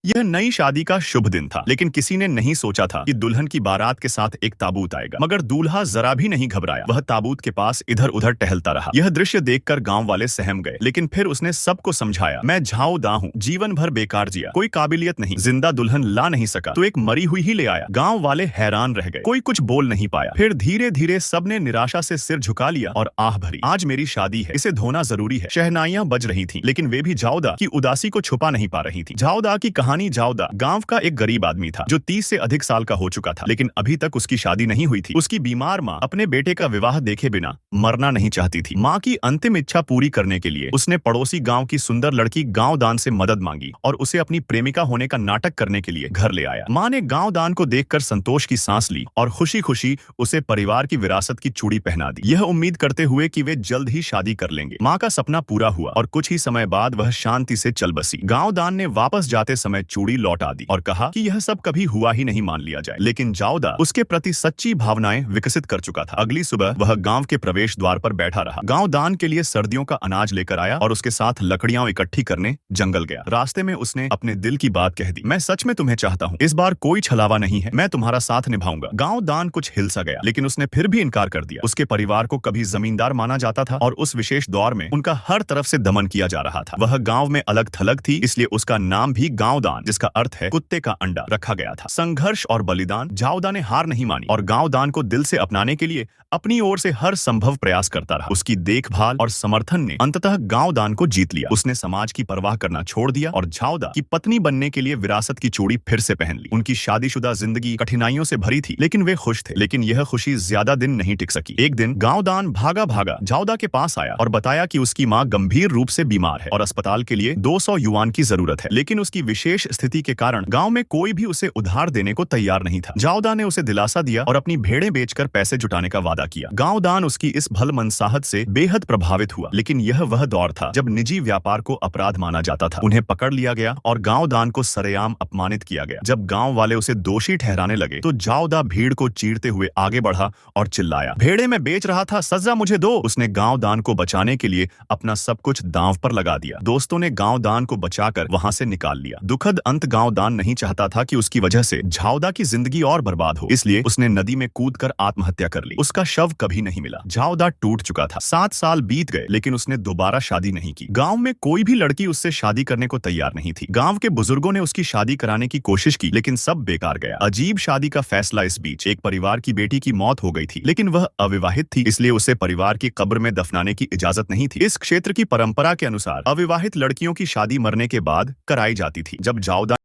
यह नई शादी का शुभ दिन था, लेकिन किसी ने नहीं सोचा था कि दुल्हन की बारात के साथ एक ताबूत आएगा। मगर दूल्हा जरा भी नहीं घबराया। वह ताबूत के पास इधर उधर टहलता रहा। यह दृश्य देखकर गांव वाले सहम गए, लेकिन फिर उसने सबको समझाया, मैं झाऊ दा हूँ, जीवन भर बेकार जिया, कोई काबिलियत नहीं, जिंदा दुल्हन ला नहीं सका तो एक मरी हुई ही ले आया। गाँव वाले हैरान रह गए, कोई कुछ बोल नहीं पाया। फिर धीरे धीरे सबने निराशा से सिर झुका लिया और आह भरी, आज मेरी शादी है, इसे धोना जरूरी है। शहनाइयां बज रही थी, लेकिन वे भी जाओदा की उदासी को छुपा नहीं पा रही थी। जाओदा की कहानी। जाओदा गांव का एक गरीब आदमी था जो 30 से अधिक साल का हो चुका था, लेकिन अभी तक उसकी शादी नहीं हुई थी। उसकी बीमार माँ अपने बेटे का विवाह देखे बिना मरना नहीं चाहती थी। माँ की अंतिम इच्छा पूरी करने के लिए उसने पड़ोसी गांव की सुंदर लड़की गांव दान से मदद मांगी और उसे अपनी प्रेमिका होने का नाटक करने के लिए घर ले आया। माँ ने गांव दान को देखकर संतोष की सांस ली और खुशी खुशी उसे परिवार की विरासत की चूड़ी पहना दी, यह उम्मीद करते हुए कि वे जल्द ही शादी कर लेंगे। माँ का सपना पूरा हुआ और कुछ ही समय बाद वह शांति से चल बसी। गांव दान ने वापस जाते समय चूड़ी लौटा दी और कहा कि यह सब कभी हुआ ही नहीं मान लिया जाए, लेकिन जाओदा उसके प्रति सच्ची भावनाएं विकसित कर चुका था। अगली सुबह वह गांव के प्रवेश द्वार पर बैठा रहा। गांव दान के लिए सर्दियों का अनाज लेकर आया और उसके साथ लकड़ियां इकट्ठी करने जंगल गया। रास्ते में उसने अपने दिल की बात कह दी, मैं सच में तुम्हें चाहता हूँ, इस बार कोई छलावा नहीं है, मैं तुम्हारा साथ निभाऊंगा। गांव दान कुछ हिल सा गया, लेकिन उसने फिर भी इनकार कर दिया। उसके परिवार को कभी जमींदार माना जाता था और उस विशेष दौर में उनका हर तरफ से दमन किया जा रहा था। वह गांव में अलग थलग थी, इसलिए उसका नाम भी गांव दान, जिसका अर्थ है कुत्ते का अंडा, रखा गया था। संघर्ष और बलिदान। जाओदा ने हार नहीं मानी और गांव दान को दिल से अपनाने के लिए अपनी ओर से हर संभव प्रयास करता रहा। उसकी देखभाल और समर्थन ने अंततः गांव दान को जीत लिया। उसने समाज की परवाह करना छोड़ दिया और जाओदा की पत्नी बनने के लिए विरासत की चूड़ी फिर से पहन ली। उनकी शादीशुदा जिंदगी कठिनाइयों से भरी थी, लेकिन वे खुश थे। लेकिन यह खुशी ज्यादा दिन नहीं टिक सकी। एक दिन गांव दान भागा भागा जाओदा के पास आया और बताया कि उसकी मां गंभीर रूप से बीमार है और अस्पताल के लिए 200 युआन की जरूरत है, लेकिन उसकी विशेष स्थिति के कारण गांव में कोई भी उसे उधार देने को तैयार नहीं था। जाओदा ने उसे दिलासा दिया और अपनी भेड़ें बेचकर पैसे जुटाने का वादा किया। गांव दान उसकी इस भल मनसाहत से बेहद प्रभावित हुआ, लेकिन यह वह दौर था जब निजी व्यापार को अपराध माना जाता था। उन्हें पकड़ लिया गया और गांव दान को सरेआम अपमानित किया गया। जब गांव वाले उसे दोषी ठहराने लगे तो जाओदा भीड़ को चीरते हुए आगे बढ़ा और चिल्लाया, भेड़े में बेच रहा था, सजा मुझे दो। उसने गांव दान को बचाने के लिए अपना सब कुछ दांव पर लगा दिया। दोस्तों ने गांव दान को बचाकर वहां से निकाल लिया। दुखद अंत। गांव दान नहीं चाहता था कि उसकी वजह से जाओदा की जिंदगी और बर्बाद हो, इसलिए उसने नदी में कूदकर आत्महत्या कर ली। उसका शव कभी नहीं मिला। जाओदा टूट चुका था। 7 साल बीत गए, लेकिन उसने दोबारा शादी नहीं की। गांव में कोई भी लड़की उससे शादी करने को तैयार नहीं थी। गांव के बुजुर्गों ने उसकी शादी कराने की कोशिश की, लेकिन सब बेकार गया। अजीब शादी का फैसला। इस बीच एक परिवार की बेटी की मौत हो गई थी, लेकिन वह अविवाहित थी, इसलिए उसे परिवार की कब्र में दफनाने की इजाजत नहीं थी। इस क्षेत्र की परंपरा के अनुसार अविवाहित लड़कियों की शादी मरने के बाद कराई जाती थी। जब जाओदा